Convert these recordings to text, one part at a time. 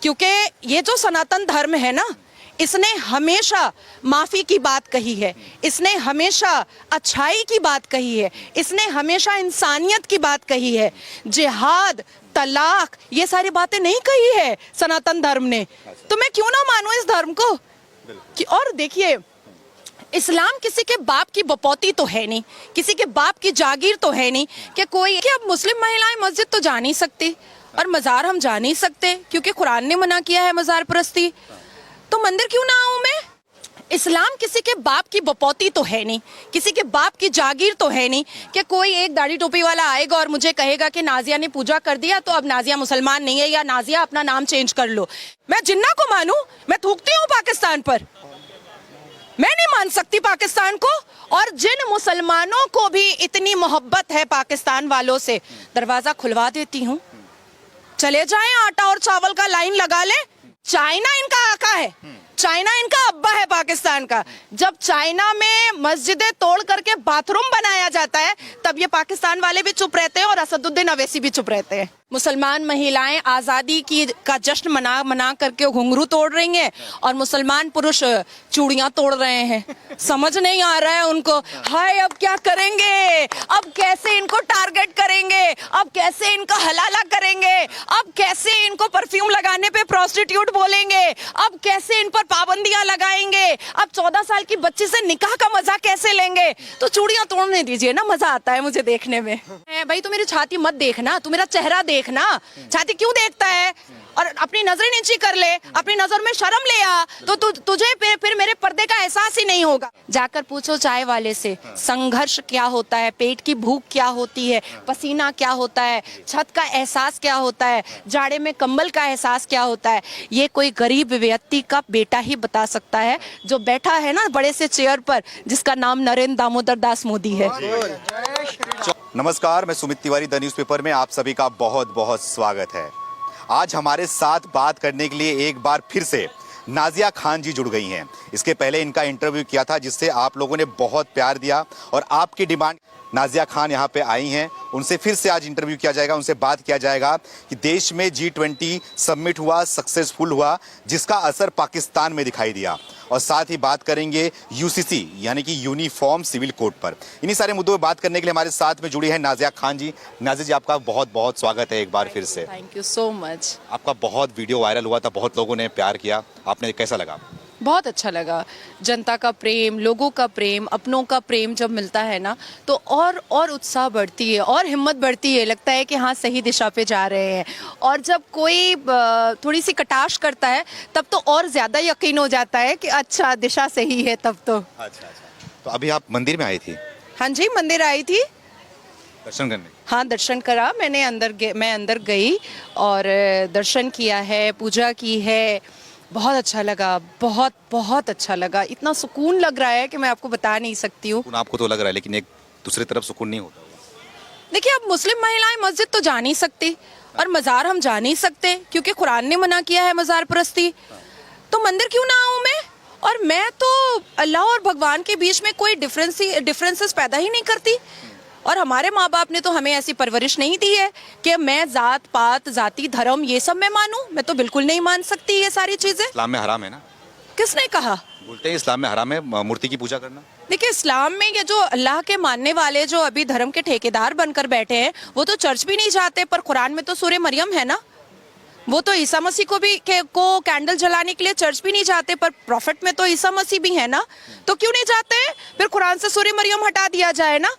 क्योंकि ये जो सनातन धर्म है ना, इसने हमेशा माफ़ी की बात कही है, इसने हमेशा अच्छाई की बात कही है, इसने हमेशा इंसानियत की बात कही है। जिहाद, तलाक, ये सारी बातें नहीं कही है सनातन धर्म ने। तो मैं क्यों ना मानूं इस धर्म को। और देखिए, इस्लाम किसी के बाप की बपौती तो है नहीं, किसी के बाप की जागीर तो है नहीं कि कोई कि अब मुस्लिम महिलाएं मस्जिद तो जा नहीं सकती और मज़ार हम जा नहीं सकते क्योंकि कुरान ने मना किया है मज़ार परस्ती। तो मंदिर क्यों ना आऊं मैं। इस्लाम किसी के बाप की बपौती तो है नहीं, किसी के बाप की जागीर तो है नहीं कि कोई एक दाढ़ी टोपी वाला आएगा और मुझे कहेगा कि नाजिया ने पूजा कर दिया तो अब नाजिया मुसलमान नहीं है, या नाजिया अपना नाम चेंज कर लो। मैं जिन्ना को मानूं? मैं थूकती हूँ पाकिस्तान पर, मैं नहीं मान सकती पाकिस्तान को। और जिन मुसलमानों को भी इतनी मोहब्बत है पाकिस्तान वालों से, दरवाजा खुलवा देती हूँ, चले जाएं, आटा और चावल का लाइन लगा ले। चाइना इनका आका है, चाइना इनका अब्बा है पाकिस्तान का। जब चाइना में मस्जिदें तोड़ करके बाथरूम बनाया जाता है तब ये पाकिस्तान वाले भी चुप रहते हैं और असदुद्दीन अवैसी भी चुप रहते हैं। मुसलमान महिलाएं आज़ादी का जश्न मना करके घुंघरू तोड़ रही हैं और मुसलमान पुरुष चूड़ियां तोड़ रहे हैं। समझ नहीं आ रहा है उनको। हाय, अब क्या करेंगे, अब कैसे इनको टारगेट करेंगे, अब कैसे इनका हलाला करेंगे, अब कैसे इनको परफ्यूम लगाने पे प्रोस्टिट्यूट बोलेंगे, अब कैसे इन पर पाबंदियां लगाएंगे, अब 14 साल की बच्ची से निकाह का मजा कैसे लेंगे। तो चूड़ियां तोड़ने दीजिए ना, मजा आता है मुझे देखने में। भाई तू मेरी छाती मत देखना, तू मेरा चेहरा देखना। छाती क्यों देखता है? और अपनी नजरें नीची कर ले, अपनी नजर में शर्म ले आ, तो तुझे फिर मेरे पर्दे का एहसास ही नहीं होगा। जाकर पूछो चाय वाले से, संघर्ष क्या होता है, पेट की भूख क्या होती है, पसीना क्या होता है, छत का एहसास क्या होता है, जाड़े में कंबल का एहसास क्या होता है। ये कोई गरीब व्यक्ति का बेटा ही बता सकता है जो बैठा है ना बड़े से चेयर पर, जिसका नाम नरेंद्र दामोदर दास मोदी है। नमस्कार, मैं सुमित तिवारी, द न्यूज़पेपर में आप सभी का बहुत बहुत स्वागत है। आज हमारे साथ बात करने के लिए एक बार फिर से नाजिया खान जी जुड़ गई हैं। इसके पहले इनका इंटरव्यू किया था जिससे आप लोगों ने बहुत प्यार दिया और आपकी डिमांड, नाजिया खान यहाँ पे आई हैं, उनसे फिर से आज इंटरव्यू किया जाएगा, उनसे बात किया जाएगा कि देश में G20 समिट हुआ, सक्सेसफुल हुआ, जिसका असर पाकिस्तान में दिखाई दिया। और साथ ही बात करेंगे UCC यानी कि यूनिफॉर्म सिविल कोड पर। इन्हीं सारे मुद्दों पर बात करने के लिए हमारे साथ में जुड़ी है नाजिया खान जी। नाजिया जी, आपका बहुत बहुत स्वागत है एक बार फिर से। Thank you so much. आपका बहुत वीडियो वायरल हुआ था, बहुत लोगों ने प्यार किया, आपने कैसा लगा? बहुत अच्छा लगा। जनता का प्रेम, लोगों का प्रेम, अपनों का प्रेम जब मिलता है ना तो और उत्साह बढ़ती है और हिम्मत बढ़ती है। लगता है कि हाँ, सही दिशा पे जा रहे हैं। और जब कोई थोड़ी सी कटाक्ष करता है तब तो और ज़्यादा यकीन हो जाता है कि अच्छा, दिशा सही है तब तो। अच्छा। तो अभी आप मंदिर में आई थी? हाँ जी, मंदिर आई थी दर्शन करने। हाँ, दर्शन करा मैंने। मैं अंदर गई और दर्शन किया है, पूजा की है। बहुत अच्छा लगा, बहुत बहुत अच्छा लगा। इतना सुकून लग रहा है कि मैं आपको बता नहीं सकती हूँ। आपको तो लग रहा है, लेकिन एक दूसरी तरफ सुकून नहीं होता। देखिए, अब मुस्लिम महिलाएं मस्जिद तो जा नहीं सकती और मज़ार हम जा नहीं सकते क्योंकि कुरान ने मना किया है मज़ार परस्ती। तो मंदिर क्यों ना आऊँ मैं। और मैं तो अल्लाह और भगवान के बीच में कोई डिफरेंसेस पैदा ही नहीं करती। और हमारे माँ बाप ने तो हमें ऐसी परवरिश नहीं दी है कि मैं जात पात, जाति, धर्म ये सब मैं मानूं। मैं तो बिल्कुल नहीं मान सकती ये सारी चीजें। इस्लाम में हराम है ना? किसने कहा? बोलते हैं इस्लाम में हराम है मूर्ति की पूजा करना। देखिए, इस्लाम में ये जो अल्लाह के मानने वाले जो अभी धर्म के ठेकेदार बनकर बैठे हैं वो तो चर्च भी नहीं जाते, पर कुरान में तो सूरह मरियम है ना। वो तो ईसा मसीह को कैंडल जलाने के लिए चर्च भी नहीं जाते, पर प्रॉफिट में तो ईसा मसीह भी है ना। तो क्यों नहीं जाते? फिर कुरान से सूरह मरियम हटा दिया जाए ना,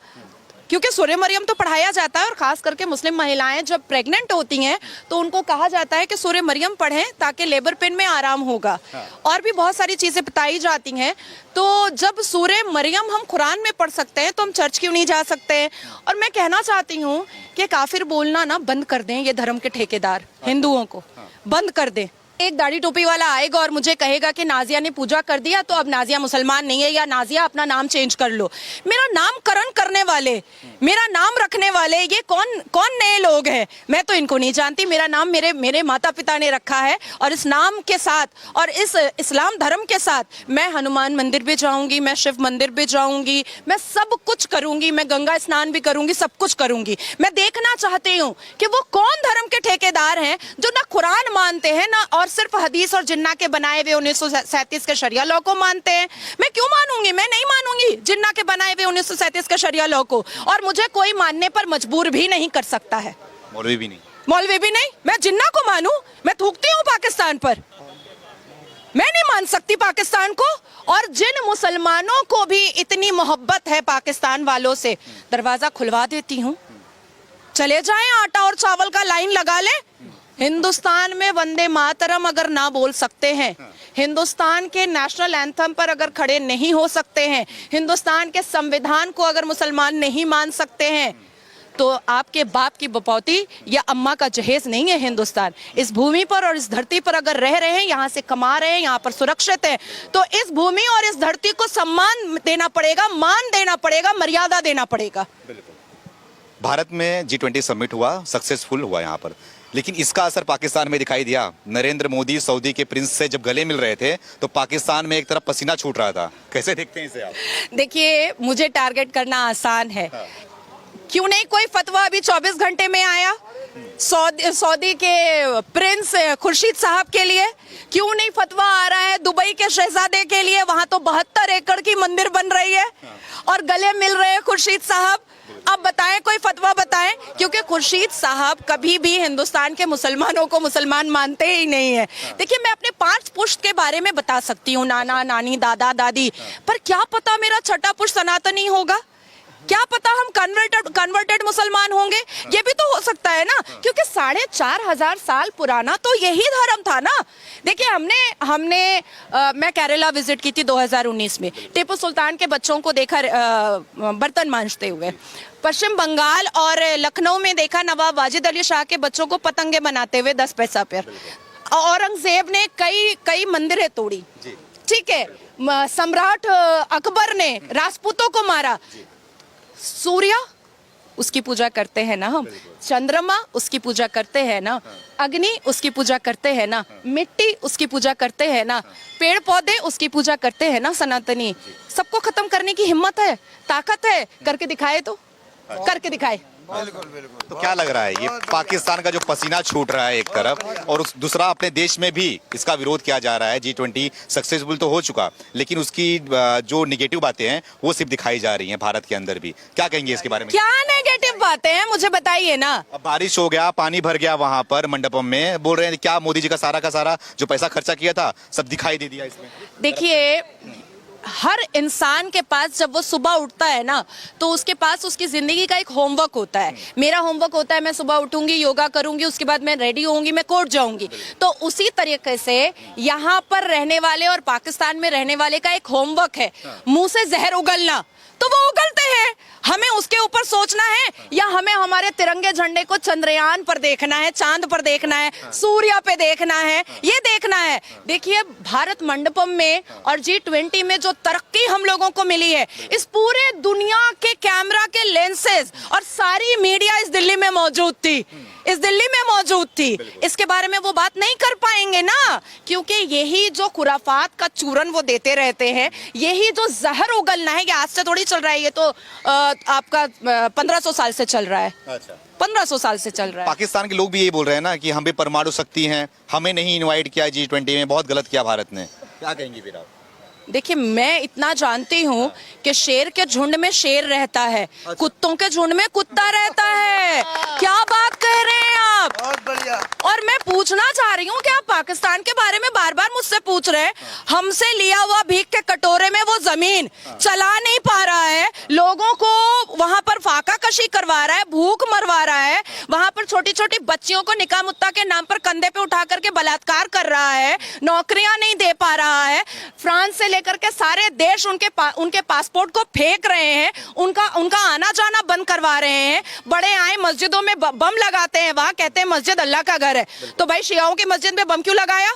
क्योंकि सूरह मरियम तो पढ़ाया जाता है। और खास करके मुस्लिम महिलाएं जब प्रेग्नेंट होती हैं तो उनको कहा जाता है कि सूरह मरियम पढ़ें ताकि लेबर पेन में आराम होगा। और भी बहुत सारी चीजें बताई जाती हैं। तो जब सूरह मरियम हम कुरान में पढ़ सकते हैं तो हम चर्च क्यों नहीं जा सकते हैं? और मैं कहना चाहती हूँ कि काफिर बोलना ना बंद कर दें, ये धर्म के ठेकेदार हिंदुओं को बंद कर दें। एक दाढ़ी टोपी वाला आएगा और मुझे कहेगा कि नाजिया ने पूजा कर दिया तो अब नाजिया मुसलमान नहीं है, या नाजिया अपना नाम चेंज कर लो। मेरा नामकरण करने वाले, मेरा नाम रखने वाले ये कौन नए लोग हैं? मैं तो इनको नहीं जानती। मेरा नाम मेरे माता पिता ने रखा है और इस नाम के साथ और इस इस्लाम धर्म के साथ मैं हनुमान मंदिर भी जाऊंगी, मैं शिव मंदिर भी जाऊंगी, मैं सब कुछ करूंगी, मैं गंगा स्नान भी करूंगी, सब कुछ करूंगी। मैं देखना चाहती हूँ कि वो कौन धर्म के ठेकेदार हैं जो ना कुरान मानते हैं ना और और सिर्फ हदीस और जिन्ना के बनाए हुए 1937 के शरिया लॉ को मानते हैं। मैं क्यों मानूंगी? मैं नहीं मानूंगी जिन्ना के बनाए हुए 1937 के शरिया लॉ को, और मुझे कोई मानने पर मजबूर भी नहीं कर सकता है। मौलवी भी नहीं? मौलवी भी नहीं। मैं जिन्ना को मानूं? मैं थूकती हूँ पाकिस्तान पर? मैं नहीं मान सकती पाकिस्तान को। और जिन मुसलमानों को भी इतनी मोहब्बत है पाकिस्तान वालों से, दरवाजा खुलवा देती हूँ, चले जाएं, आटा और चावल का लाइन लगा ले। हिंदुस्तान में वंदे मातरम अगर ना बोल सकते हैं, हिंदुस्तान के नेशनल एंथम पर अगर खड़े नहीं हो सकते हैं, हिंदुस्तान के संविधान को अगर मुसलमान नहीं मान सकते हैं, तो आपके बाप की बपौती या अम्मा का जहेज नहीं है हिंदुस्तान। इस भूमि पर और इस धरती पर अगर रह रहे हैं, यहाँ से कमा रहे हैं, यहाँ पर सुरक्षित है, तो इस भूमि और इस धरती को सम्मान देना पड़ेगा, मान देना पड़ेगा, मर्यादा देना पड़ेगा। भारत में G20 समिट हुआ, सक्सेसफुल हुआ यहाँ पर, लेकिन इसका असर पाकिस्तान में दिखाई दिया। नरेंद्र मोदी सऊदी के प्रिंस से जब गले मिल रहे थे तो पाकिस्तान में एक तरफ पसीना छूट रहा था। कैसे देखते हैं इसे आप? देखिए, मुझे टारगेट करना आसान है। क्यों नहीं कोई फतवा अभी 24 घंटे में आया सऊदी के प्रिंस खुर्शीद साहब के लिए? क्यों नहीं फतवा आ रहा है दुबई के शहजादे के लिए? वहां तो 72 एकड़ की मंदिर बन रही है और गले मिल रहे हैं खुर्शीद साहब। अब बताएं, कोई फतवा बताएं, क्योंकि खुर्शीद साहब कभी भी हिंदुस्तान के मुसलमानों को मुसलमान मानते ही नहीं है। देखिए, मैं अपने 5 पुश्त के बारे में बता सकती हूँ, नाना नानी दादा दादी, पर क्या पता मेरा छठा पुश्त सनातनी होगा, क्या पता हम कन्वर्टेड मुसलमान होंगे, ये भी तो हो सकता है ना, क्योंकि 4,500 साल पुराना तो यही धर्म था ना। देखिए, हमने मैं केरला विजिट की थी 2019 में, टीपू सुल्तान के बच्चों को देखा बर्तन मांजते हुए। पश्चिम बंगाल और लखनऊ में देखा नवाब वाजिद अली शाह के बच्चों को पतंगे बनाते हुए 10 पैसा पर। औरंगजेब ने कई मंदिरें तोड़ी, ठीक है, सम्राट अकबर ने राजपूतों को मारा। सूर्य, उसकी पूजा करते हैं ना हम, चंद्रमा उसकी पूजा करते हैं ना, अग्नि उसकी पूजा करते हैं ना, मिट्टी उसकी पूजा करते हैं ना, पेड़ पौधे उसकी पूजा करते हैं ना सनातनी। सबको खत्म करने की हिम्मत है, ताकत है, करके दिखाए तो, करके दिखाए। तो क्या लग रहा है, ये पाकिस्तान का जो पसीना छूट रहा है एक तरफ, और उस दूसरा अपने देश में भी इसका विरोध किया जा रहा है। G20 सक्सेसफुल तो हो चुका, लेकिन उसकी जो निगेटिव बातें हैं वो सिर्फ दिखाई जा रही हैं भारत के अंदर भी। क्या कहेंगे इसके बारे में? क्या नेगेटिव बातें हैं, मुझे बताइए ना। अब बारिश हो गया, पानी भर गया वहां पर मंडपम में, बोल रहे हैं क्या मोदी जी का सारा जो पैसा खर्चा किया था सब दिखाई दे दिया इसमें। देखिए, हर इंसान के पास जब वो सुबह उठता है ना, तो उसके पास उसकी जिंदगी का एक होमवर्क होता है। मेरा होमवर्क होता है, मैं सुबह उठूंगी, योगा करूंगी, उसके बाद मैं रेडी होऊंगी, मैं कोर्ट जाऊंगी। तो उसी तरीके से यहाँ पर रहने वाले और पाकिस्तान में रहने वाले का एक होमवर्क है, मुंह से जहर उगलना। तो वो उगलते हैं, हमें उसके ऊपर सोचना है, या हमें हमारे तिरंगे झंडे को चंद्रयान पर देखना है, चांद पर देखना है, सूर्य पे देखना है, ये देखना है। देखिए, भारत मंडपम में और G20 में जो तरक्की हम लोगों को मिली है, इस पूरे दुनिया के कैमरा के लेंसेज और सारी मीडिया इस दिल्ली में मौजूद थी, इस दिल्ली में मौजूद थी। इसके बारे में वो बात नहीं कर पाएंगे ना, क्योंकि यही जो खुराफात का चूरन वो देते रहते हैं, यही जो जहर उगलना है, ये आज से थोड़ी चल रहा है, ये तो आपका 1500 साल से चल रहा है। अच्छा, 1500 साल से चल रहा है। पाकिस्तान के लोग भी ये बोल रहे हैं ना कि हम भी परमाणु शक्ति हैं, हमें नहीं इनवाइट किया G20 में, बहुत गलत किया भारत ने। क्या कहेंगे फिर आप? देखिए, मैं इतना जानती हूँ कि शेर के झुंड में शेर रहता है, कुत्तों के झुंड में कुत्ता रहता है। क्या बात कह रहे हैं आप? बहुत बढ़िया। और मैं पूछना चाह रही हूँ कि आप पाकिस्तान के बारे में बार बार मुझसे पूछ रहे हैं। हमसे लिया हुआ भीख के कटोरे में वो जमीन चला नहीं पा रहा है, लोगों को वहां पर फाका कशी करवा रहा है, भूख मरवा रहा है, वहां पर छोटी छोटी बच्चियों को निकाह मुत्ता के नाम पर कंधे पे उठा करके बलात्कार कर रहा है, नौकरियां नहीं दे पा रहा है, फ्रांस से लेकर के सारे देश उनके पासपोर्ट को फेंक रहे हैं, उनका आना जाना बंद करवा रहे हैं। बड़े आए मस्जिदों में बम लगाते हैं, वहां कहते हैं मस्जिद अल्लाह का घर है। तो भाई, शियाओं की मस्जिद में बम क्यों लगाया?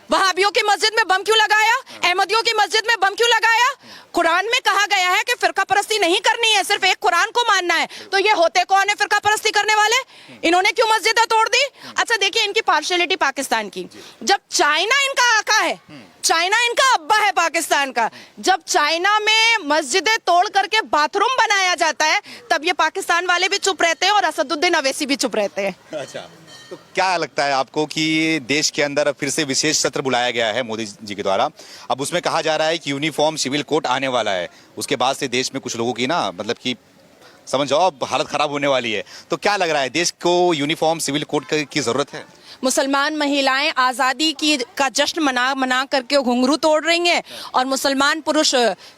वहाबियों की मस्जिद में बम क्यों लगाया? अहमदियों की मस्जिद में बम क्यों लगाया? कुरान में कहा गया है कि फिरका परस्ती नहीं करनी है, सिर्फ एक कुरान को मानना है। तो ये होते कौन है फिरका परस्ती करने वाले? इन्होंने क्यों मस्जिदें तोड़ दी? अच्छा, देखिए इनकी पार्शियलिटी पाकिस्तान की। जब चाइना इनका आका है, चाइना इनका अब्बा है पाकिस्तान का, जब चाइना में मस्जिदें तोड़ करके बाथरूम बनाया जाता है, तब ये पाकिस्तान वाले भी चुप रहते हैं और असदुद्दीन अवैसी भी चुप रहते हैं। अच्छा, तो क्या लगता है आपको कि देश के अंदर फिर से विशेष सत्र बुलाया गया है मोदी जी के द्वारा, अब उसमें कहा जा रहा है कि यूनिफॉर्म सिविल कोड आने वाला है, उसके बाद से देश में कुछ लोगों की ना मतलब कि समझ जाओ अब हालत खराब होने वाली है, तो क्या लग रहा है देश को यूनिफॉर्म सिविल कोड की जरूरत है? मुसलमान महिलाएं आज़ादी की का जश्न मना करके घुंघरू तोड़ रही हैं और मुसलमान पुरुष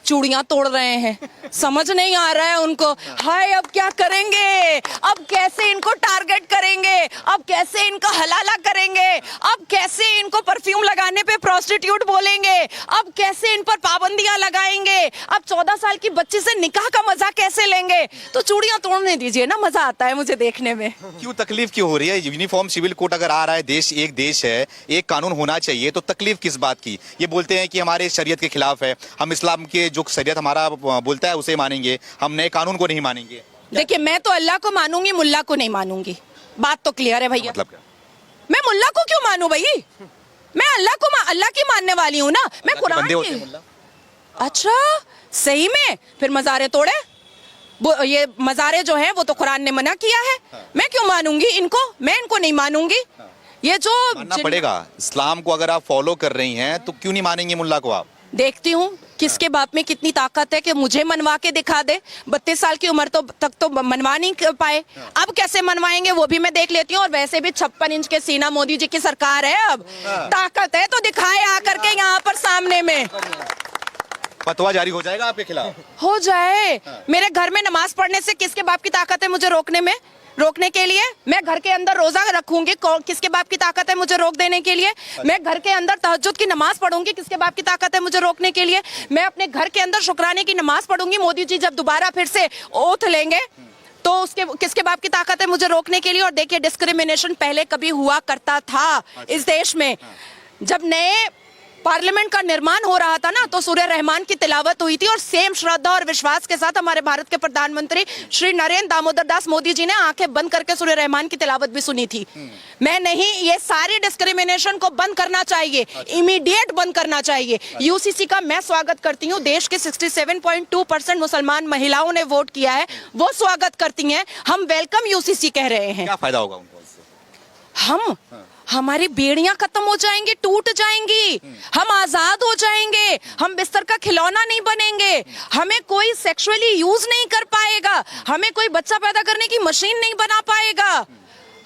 चूड़ियां तोड़ रहे हैं। समझ नहीं आ रहा है उनको। हाय अब क्या करेंगे, अब कैसे इनको टारगेट करेंगे, अब कैसे इनका हलाला करेंगे, अब कैसे इनको परफ्यूम लगाने पे प्रोस्टिट्यूट बोलेंगे, अब कैसे इन पर पाबंदियां लगाएंगे, अब 14 साल की बच्ची से निकाह का मजा कैसे लेंगे। तो चूड़ियां तोड़ने दीजिए ना, मजा आता है मुझे देखने में। क्यों तकलीफ क्यों हो रही है? यूनिफॉर्म सिविल कोड अगर आ रहा है, देश है, एक कानून होना चाहिए, तो तकलीफ किस बात की? ये बोलते हैं कि हमारे शरीयत के खिलाफ है, हम इस्लाम के जो शरीयत हमारा बोलता है उसे मानेंगे, हम नए कानून को नहीं मानेंगे। देखिए मैं तो अल्लाह को मानूंगी, मुल्ला को नहीं मानूंगी। बात तो क्लियर है भैया। मतलब क्या? मैं मुल्ला को क्यों मानूं भाई? मैं अल्लाह की मानने वाली हूँ ना, मैं कुरान बंदे होते हैं की। मुल्ला। अच्छा सही में? फिर मजारे तोड़े? ये मजारे जो हैं वो तो कुरान ने मना किया है। मैं क्यों मानूंगी इनको? मैं इनको नहीं मानूंगी। ये जो मानना पड़ेगा, इस्लाम को अगर आप फॉलो कर रही हैं तो क्यों नहीं मानेंगे मुल्ला को आप? देखती हूँ किसके बाप में कितनी ताकत है कि मुझे मनवा के दिखा दे। 32 साल की उम्र तक तो मनवा नहीं पाए, अब कैसे मनवाएंगे वो भी मैं देख लेती हूँ। और वैसे भी 56 इंच के सीना मोदी जी की सरकार है, अब ताकत है तो दिखाए आकर के यहाँ पर सामने में। फतवा जारी हो जाएगा आपके खिलाफ? हो जाए। मेरे घर में नमाज पढ़ने से किसके बाप की ताकत है मुझे रोकने के लिए? मैं घर के अंदर रोजा रखूंगी, किसके बाप की ताकत है मुझे रोक देने के लिए? मैं घर के अंदर तहज्जुद की नमाज पढ़ूंगी, किसके बाप की ताकत है मुझे रोकने के लिए? मैं अपने घर के अंदर शुक्राने की नमाज पढ़ूंगी, मोदी जी जब दोबारा फिर से ओथ लेंगे तो उसके किसके बाप की ताकत है मुझे रोकने के लिए? और देखिए डिस्क्रिमिनेशन पहले कभी हुआ करता था इस देश में। जब नए पार्लियामेंट का निर्माण हो रहा था ना, तो सूर्य रहमान की तिलावत हुई थी और सेम श्रद्धा और विश्वास के साथ हमारे भारत के प्रधानमंत्री श्री नरेंद्र दामोदर दास मोदी जी ने आंखें बंद करके सूर्य रहमान की तिलावत भी सुनी थी। मैं नहीं, ये सारी डिस्क्रिमिनेशन को बंद करना चाहिए, इमीडिएट बंद करना चाहिए। यूसीसी का मैं स्वागत करती हूँ। देश के 67.2% मुसलमान महिलाओं ने वोट किया है, वो स्वागत करती हैं। हम वेलकम यूसीसी कह रहे हैं। क्या फायदा होगा उनको इससे? हमारी बेड़ियां खत्म हो जाएंगी, टूट जाएंगी, हम आजाद हो जाएंगे, हम बिस्तर का खिलौना नहीं बनेंगे, हमें कोई सेक्सुअली यूज नहीं कर पाएगा, हमें कोई बच्चा पैदा करने की मशीन नहीं बना पाएगा।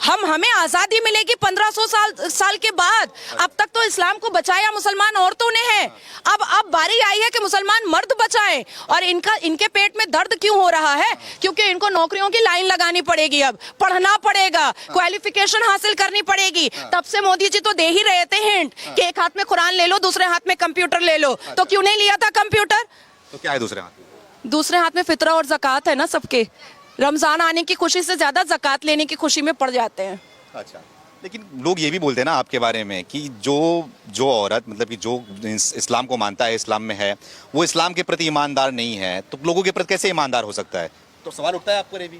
हमें आजादी मिलेगी 1500 साल के बाद। अब तक तो इस्लाम को बचाया मुसलमान औरतों ने है, अब बारी आई है कि मुसलमान मर्द बचाएं। और इनके पेट में दर्द क्यों हो रहा है? क्योंकि इनको नौकरियों की लाइन लगानी पड़ेगी, अब पढ़ना पड़ेगा, क्वालिफिकेशन हासिल करनी पड़ेगी। तब से मोदी जी तो दे ही रहे थे हिंट कि एक हाथ में कुरान ले लो, दूसरे हाथ में कंप्यूटर ले लो। तो क्यों नहीं लिया था कंप्यूटर? तो क्या है दूसरे हाथ में? दूसरे हाथ में फितरा और ज़कात है ना सबके। रमजान आने की खुशी से ज्यादा ज़कात लेने की खुशी में पड़ जाते हैं। अच्छा, लेकिन लोग ये भी बोलते हैं ना आपके बारे में कि जो औरत मतलब कि जो इस्लाम को मानता है, इस्लाम में है, वो इस्लाम के प्रति ईमानदार नहीं है, तो लोगों के प्रति कैसे ईमानदार हो सकता है? तो सवाल उठता है आपको रे भी?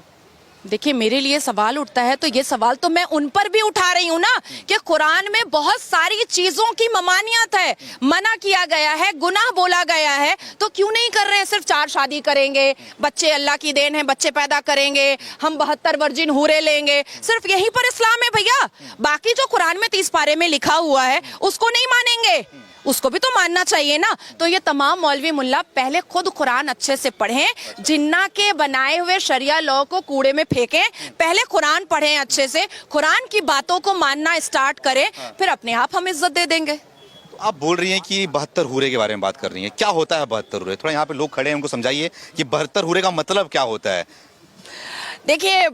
देखिए मेरे लिए सवाल उठता है तो ये सवाल तो मैं उन पर भी उठा रही हूँ ना कि कुरान में बहुत सारी चीजों की ममानियत है, मना किया गया है, गुनाह बोला गया है, तो क्यों नहीं कर रहे हैं? सिर्फ 4 शादी करेंगे, बच्चे अल्लाह की देन है, बच्चे पैदा करेंगे, हम 72 वर्जिन हूरे लेंगे, सिर्फ यहीं पर इस्लाम है भैया। बाकी जो कुरान में 30 पारे में लिखा हुआ है उसको नहीं मानेंगे, उसको भी तो मानना चाहिए ना। तो ये तमाम मौलवी मुल्ला पहले खुद कुरान अच्छे से पढ़ें, जिन्ना के बनाए हुए शरिया लॉ को कूड़े में फेंकें, पहले कुरान पढ़ें अच्छे से, कुरान की बातों को मानना स्टार्ट करें, फिर अपने आप हम इज्जत दे देंगे। तो आप बोल रही हैं कि 72 हूरे के बारे में बात कर रही हैं, क्या होता है 72 हूरे? थोड़ा यहाँ पे लोग खड़े हैं, उनको समझाइए कि 72 हूरे का मतलब क्या होता है। देखिए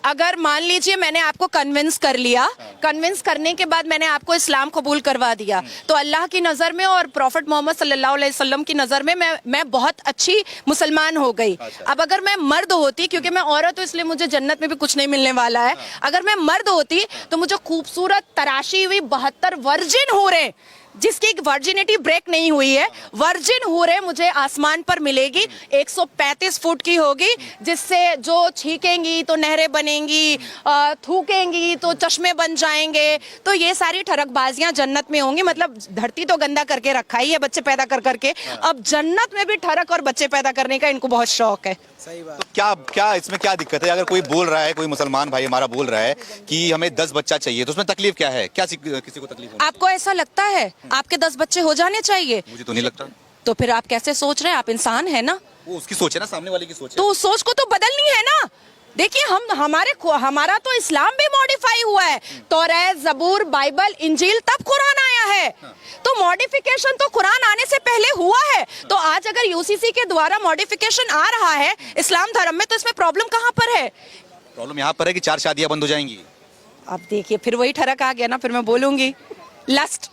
अगर मान लीजिए मैंने आपको कन्विंस कर लिया, कन्विंस करने के बाद मैंने आपको इस्लाम कबूल करवा दिया, तो अल्लाह की नज़र में और प्रॉफिट मोहम्मद सल्लल्लाहु अलैहि वसल्लम की नज़र में मैं बहुत अच्छी मुसलमान हो गई। अब अगर मैं मर्द होती, क्योंकि मैं औरत हूँ इसलिए मुझे जन्नत में भी कुछ नहीं मिलने वाला है, अगर मैं मर्द होती तो मुझे खूबसूरत तराशी हुई 72 वर्जिन हो रहे जिसकी वर्जिनिटी ब्रेक नहीं हुई है, वर्जिन हूरे मुझे आसमान पर मिलेगी, 135 फुट की होगी, जिससे जो छीकेंगी तो नहरें बनेंगी, थूकेंगी तो चश्मे बन जाएंगे। तो ये सारी ठरकबाजियां जन्नत में होंगी। मतलब धरती तो गंदा करके रखा ही है बच्चे पैदा कर करके, अब जन्नत में भी ठरक और बच्चे पैदा करने का इनको बहुत शौक है। सही बात। तो क्या क्या इसमें क्या दिक्कत है? अगर कोई बोल रहा है, कोई मुसलमान भाई हमारा बोल रहा है कि हमें 10 बच्चा चाहिए, तो उसमें तकलीफ क्या है? क्या किसी को तकलीफ होगी? आपको ऐसा लगता है आपके 10 बच्चे हो जाने चाहिए? मुझे तो नहीं लगता। तो फिर आप कैसे सोच रहे हैं? आप इंसान है ना, वो उसकी सोच है ना, सामने वाले की सोच है। तो उस सोच को तो बदलनी है ना। देखिए हमारा तो इस्लाम भी मॉडिफाई हुआ है, तौरात, ज़बूर, बाइबल, इंजील, तब कुरान आया है। तो मॉडिफिकेशन तो कुरान आने से पहले हुआ है। तो आज अगर यूसीसी के द्वारा मॉडिफिकेशन आ रहा है इस्लाम धर्म में, तो इसमें प्रॉब्लम कहाँ पर है? प्रॉब्लम यहाँ पर है कि 4 शादियां बंद हो जाएंगी। अब देखिए फिर वही ठरक आ गया ना, फिर मैं बोलूंगी लस्ट।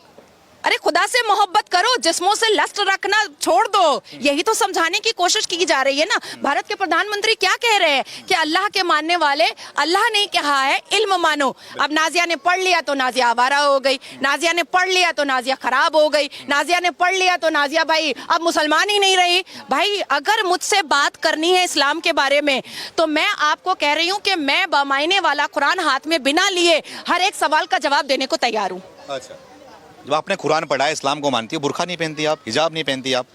अरे खुदा से मोहब्बत करो, जिस्मों से लस्ट रखना छोड़ दो। यही तो समझाने की कोशिश की जा रही है ना। भारत के प्रधानमंत्री क्या कह रहे हैं कि अल्लाह के मानने वाले, अल्लाह ने कहा है इल्म मानो। अब नाजिया ने पढ़ लिया तो नाजिया आवारा हो गई, नाजिया ने पढ़ लिया तो नाजिया खराब हो गई, नाजिया ने पढ़ लिया तो नाजिया भाई अब मुसलमान ही नहीं रही। भाई अगर मुझसे बात करनी है इस्लाम के बारे में, तो मैं आपको कह रही हूँ कि मैं बामायने वाला कुरान हाथ में बिना लिए हर एक सवाल का जवाब देने को तैयार हूँ। अच्छा, जब आपने कुरान पढ़ा है, इस्लाम को मानती है, बुरखा नहीं पहनती आप, हिजाब नहीं पहनती आप,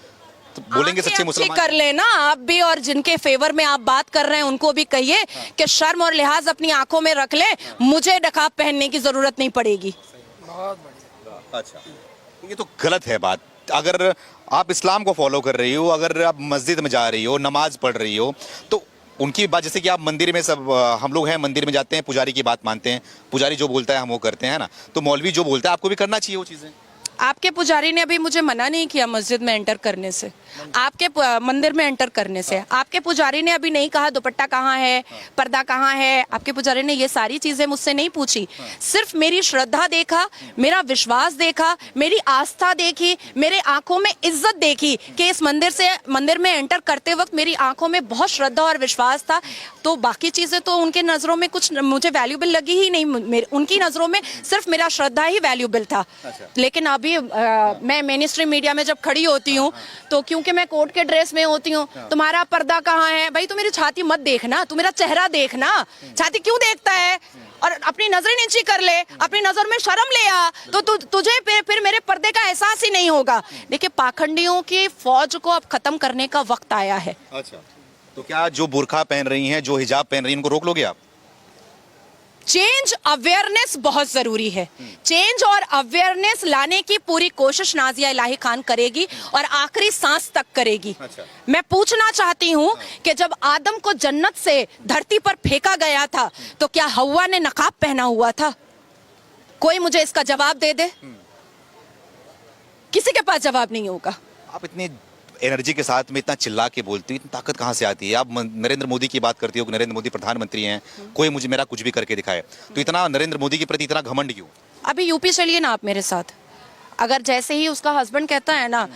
तो बोलेंगे सच्चे मुसलमान कर लेना आप भी, और जिनके फेवर में आप बात कर रहे हैं उनको भी कहिए कि शर्म और लिहाज अपनी आंखों में रख ले, मुझे नकाब पहनने की जरूरत नहीं पड़ेगी। बहुत बढ़िया। अच्छा, ये तो गलत है बात। अगर आप इस्लाम को फॉलो कर रही हो, अगर आप मस्जिद में जा रही हो, नमाज पढ़ रही हो, तो उनकी बात, जैसे कि आप मंदिर में, सब हम लोग हैं मंदिर में जाते हैं, पुजारी की बात मानते हैं, पुजारी जो बोलता है हम वो करते हैं ना, तो मौलवी जो बोलता है आपको भी करना चाहिए वो चीज़ें। आपके पुजारी ने अभी मुझे मना नहीं किया मस्जिद में एंटर करने से, आपके मंदिर में एंटर करने से। आपके पुजारी ने अभी नहीं कहा दुपट्टा कहाँ है, पर्दा कहाँ है। आपके पुजारी ने ये सारी चीजें मुझसे नहीं पूछी। सिर्फ मेरी श्रद्धा देखा, मेरा विश्वास देखा, मेरी आस्था देखी, मेरे आंखों में इज्जत देखी कि इस मंदिर में एंटर करते वक्त मेरी आंखों में बहुत श्रद्धा और विश्वास था। तो बाकी चीजें तो उनके नजरों में कुछ मुझे वैल्यूबल लगी ही नहीं। उनकी नजरों में सिर्फ मेरा श्रद्धा ही वैल्यूबल था। लेकिन अभी मैं मेन स्ट्रीम मीडिया में जब खड़ी होती हूँ, तो क्योंकि मैं कोर्ट के ड्रेस में होती हूँ, तुम्हारा पर्दा कहाँ है? भाई तू मेरी छाती मत देखना, तू मेरा चेहरा देखना। छाती क्यों देखता है? और अपनी नजरें नीची कर ले, अपनी नजर में शर्म ले आ, तो तुझे फिर मेरे पर्दे का एहसास ही नहीं होगा। देखिए पाखंडियों की फौज को अब खत्म करने का वक्त आया है। अच्छा, तो क्या जो बुरखा पहन रही हैं, जो हिजाब पहन रही हैं, इनको रोक लोगे आप? चेंज अवेयरनेस बहुत जरूरी है। चेंज और अवेयरनेस लाने की पूरी कोशिश नाजिया इलाही खान करेगी और आखिरी सांस तक करेगी। अच्छा। मैं पूछना चाहती हूँ कि जब आदम को जन्नत से धरती पर फेंका गया था, तो क्या हव्वा ने नकाब पहना हुआ था? कोई मुझे इसका जवाब दे दे। किसी के पास जवाब नहीं होगा। आप इतनी एनर्जी के साथ में इतना चिल्ला के बोलती हो, इतनी ताकत कहाँ से आती है? आप नरेंद्र मोदी की बात करती हो कि नरेंद्र मोदी प्रधानमंत्री हैं, कोई मुझे मेरा कुछ भी करके दिखाए, तो इतना नरेंद्र मोदी के प्रति इतना घमंड क्यों? अभी यूपी चलिए ना आप मेरे साथ। अगर जैसे ही उसका हस्बैंड कहता है ना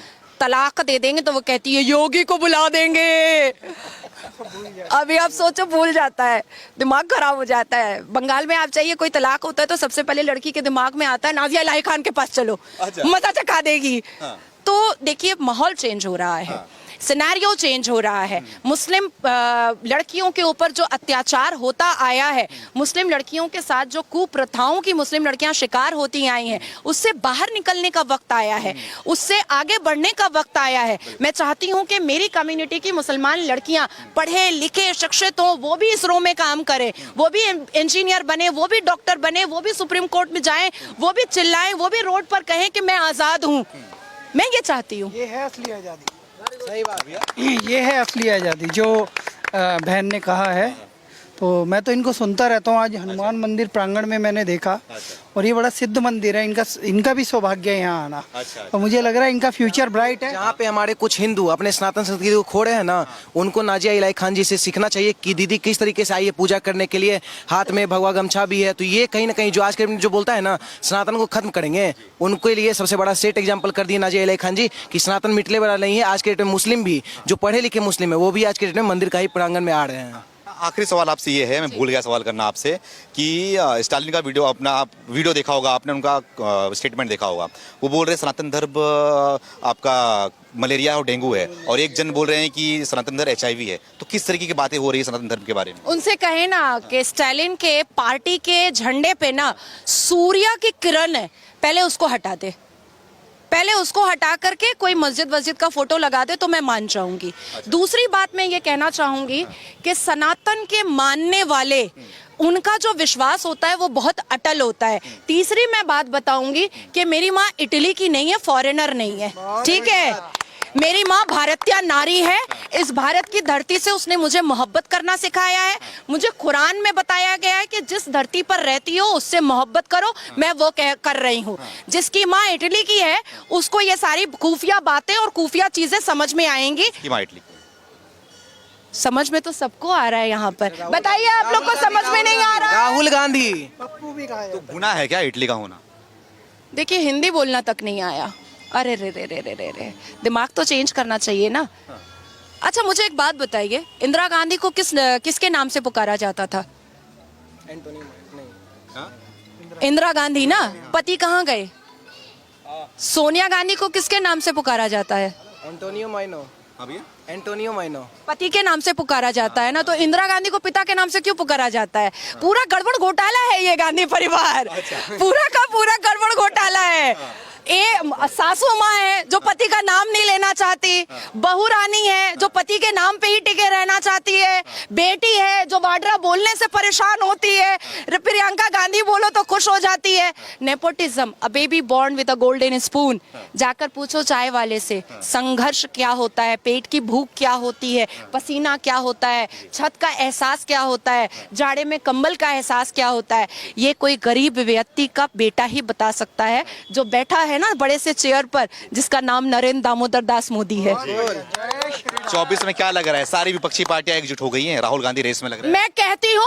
तलाक दे देंगे, तो वो कहती है योगी को बुला देंगे। अभी आप सोचो, भूल जाता है, दिमाग खराब हो जाता है। बंगाल में आप चाहिए कोई तलाक होता है तो सबसे पहले लड़की के दिमाग में आता है नाजिया इलाही खान के पास चलो, मजा चखा देगी। तो देखिए माहौल चेंज हो रहा है, सिनेरियो चेंज हो रहा है। मुस्लिम लड़कियों के ऊपर जो अत्याचार होता आया है, मुस्लिम लड़कियों के साथ जो कुप्रथाओं की मुस्लिम लड़कियां शिकार होती आई हैं, उससे बाहर निकलने का वक्त आया है, उससे आगे बढ़ने का वक्त आया है। मैं चाहती हूं कि मेरी कम्युनिटी की मुसलमान लड़कियां पढ़े लिखे शिक्षित हों, वो भी इसरो में काम करें, वो भी इंजीनियर बने, वो भी डॉक्टर बने, वो भी सुप्रीम कोर्ट में जाएं, वो भी चिल्लाएं, वो भी रोड पर कहें कि मैं आज़ाद हूँ। मैं ये चाहती हूँ। ये है असली आज़ादी। सही बात, ये है असली आज़ादी जो बहन ने कहा है। तो मैं तो इनको सुनता रहता हूँ। आज हनुमान मंदिर प्रांगण में मैंने देखा, और ये बड़ा सिद्ध मंदिर है, इनका भी सौभाग्य है यहाँ आना। और मुझे लग रहा है इनका फ्यूचर ब्राइट है। जहाँ पे हमारे कुछ हिंदू अपने सनातन संस्कृति को खो रहे हैं ना, उनको नाजिया इलाही खान जी से सीखना चाहिए कि दीदी किस तरीके से आई है पूजा करने के लिए, हाथ में भगवा गमछा भी है। तो ये कहीं ना कहीं जो आज के जो बोलता है ना सनातन को खत्म करेंगे, उनके लिए सबसे बड़ा सेट एग्जाम्पल कर दिया नाजिया इलाही खान जी कि सनातन मिटने वाला नहीं है। आज के डेट में मुस्लिम भी जो पढ़े लिखे मुस्लिम है, वो भी आज के डेट में मंदिर का ही प्रांगण में आ रहे हैं। आखिरी सवाल आपसे ये है, मैं भूल गया सवाल करना आपसे कि स्टालिन का वीडियो अपना आप वीडियो देखा होगा आपने, उनका स्टेटमेंट देखा होगा। वो बोल रहे हैं सनातन धर्म आपका मलेरिया और डेंगू है, और एक जन बोल रहे हैं कि सनातन धर्म HIV है। तो किस तरीके की बातें हो रही है सनातन धर्म के बारे में? उनसे कहे ना कि स्टालिन के पार्टी के झंडे पे ना सूर्य की किरण है, पहले उसको हटा दे, पहले उसको हटा करके कोई मस्जिद का फोटो लगा दे तो मैं मान जाऊंगी। दूसरी बात मैं ये कहना चाहूंगी कि सनातन के मानने वाले उनका जो विश्वास होता है वो बहुत अटल होता है। तीसरी मैं बात बताऊंगी कि मेरी माँ इटली की नहीं है, फॉरेनर नहीं है, ठीक है। मेरी माँ भारतीय नारी है, इस भारत की धरती से उसने मुझे मोहब्बत करना सिखाया है। मुझे कुरान में बताया गया है कि जिस धरती पर रहती हो उससे मोहब्बत करो, मैं वो कर रही हूँ। जिसकी माँ इटली की है उसको ये सारी खुफिया बातें और खुफिया चीजें समझ में आएंगी। समझ में तो सबको आ रहा है यहाँ पर, बताइए आप लोग को समझ में नहीं आ रहा? राहुल गांधी तो गुनाह है क्या इटली का होना? देखिए हिंदी बोलना तक नहीं आया, अरे रे रे रे रे रे रे, दिमाग तो चेंज करना चाहिए ना। अच्छा मुझे एक बात बताइए, इंदिरा गांधी को किसके नाम से पुकारा जाता था? इंदिरा गांधी ना, पति कहाँ गए? सोनिया गांधी को किसके नाम से पुकारा जाता है? एंटोनियो माइनो। एंटोनियो माइनो पति के नाम से पुकारा जाता है ना, तो इंदिरा गांधी को पिता के नाम से क्यों पुकारा जाता है? पूरा गड़बड़ घोटाला है ये गांधी परिवार, पूरा का पूरा गड़बड़ घोटाला है। सासू माँ है जो पति का नाम नहीं लेना चाहती, बहू रानी है जो पति के नाम पे ही टिके रहना चाहती है, बेटी है जो वाड्रा बोलने से परेशान होती है, प्रियंका गांधी बोलो तो खुश हो जाती है। Nepotism, a baby born with a golden spoon. जाकर पूछो चाय वाले से संघर्ष क्या होता है, पेट की भूख क्या होती है, पसीना क्या होता है, छत का एहसास क्या होता है, जाड़े में कंबल का एहसास क्या होता है। ये कोई गरीब व्यक्ति का बेटा ही बता सकता है जो बैठा है ना बड़े से चेयर पर, जिसका नाम नरेंद्र दामोदर दास मोदी है। 24 में क्या लग रहा है, सारी विपक्षी पार्टियां एकजुट हो गई हैं, राहुल गांधी रेस में लग रहे हैं? मैं कहती हूँ